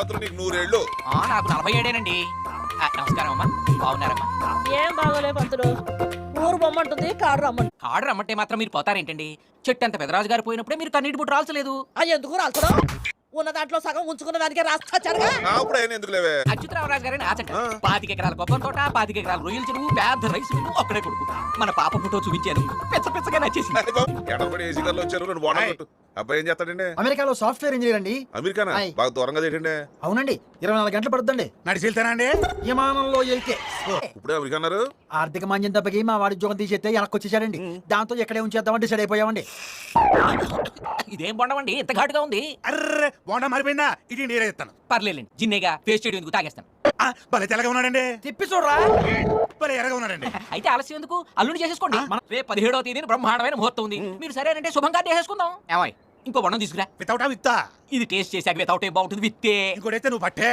పంతులు నీకు 100 ఏళ్ళు. నాకు 47 నమస్కారం అమ్మా, బాగున్నారమ్మా? ఏం బాగోలే పంతులు. ఊరు బొమ్మంటుంది, కాడు రమ్మంటుంది. కాడు రమ్మంటే మాత్రం మీరు పోతారేంటండి? చెట్టు అంత పెదరాజు గారు పోయినప్పుడే మీరు కన్నీటి బుట్టు రాల్చలేదు. ఎందుకు రాల్చడం? ఉన్న దాంట్లో సగం ఉంచుకున్న దానికి రాస్తారుగా. అప్పుడు ఆయన ఎందుకు లేవే? అచ్యుతరామరాజు గారని ఆచంట 25 ఎకరాల కొబ్బరి తోట, 25 ఎకరాల రొయ్యల చెరువు, పెద్ద రైస్ మిల్లు, ఒక్కడే కొడుకు. మన పాప ఫోటో చూపించాను, పెచ్చగా నచ్చేసింది. ఎడబడి ఏసీ గారు వచ్చారు. రెండు వాటర్ పెట్టు. అబ్బాయి ఏం చేస్తాడండి? అమెరికాలో సాఫ్ట్వేర్ ఇంజనీర్ అండి. అమెరికానా? బాగా దూరంగా ఏంటండి? అవునండి, 24 గంటలు పడుతుందండి. నడిచి వెళ్తానండి. విమానంలో వెళ్తే ఇప్పుడే అమెరికా అన్నారు. ఆర్థిక మాంద్యం దెబ్బకి మా వాడి ఉద్యోగం తీసేస్తే వెనక్కి వచ్చేసాడండి. దాంతో ఎక్కడే ఉంచేద్దామంటే డిసైడ్ అయిపోయామండి. ఇదేం బొండమండి, ఇంత ఘాటుగా ఉంది? అర్రే బోండా మారిపోయిందా? ఇటు నీరే ఇస్తాను. పర్లేదండి, జిన్నేగా ఫేస్ చేయడం ఎందుకు, తాగేస్తాను. భలే తెల్లగా ఉన్నాడండి. తిప్పి చూడరా, భలే ఎరగా ఉన్నాడండి. అయితే ఆలస్యం ఎందుకు, అల్లుని చేసేసుకోండి. రేపు 17వ తేదీన బ్రహ్మాండమైన ముహూర్తం ఉంది. మీరు సరేనంటే శుభంగా చేసేసుకుందాం. ఏమాయ్, ఇంకో బొండం తీసుకురా. వితౌటా విత్తా? ఇది టేస్ట్ చేశాక వితౌట్ బాగుంటుంది, విత్తే. ఇంకోటైతే నువ్వు పట్టే.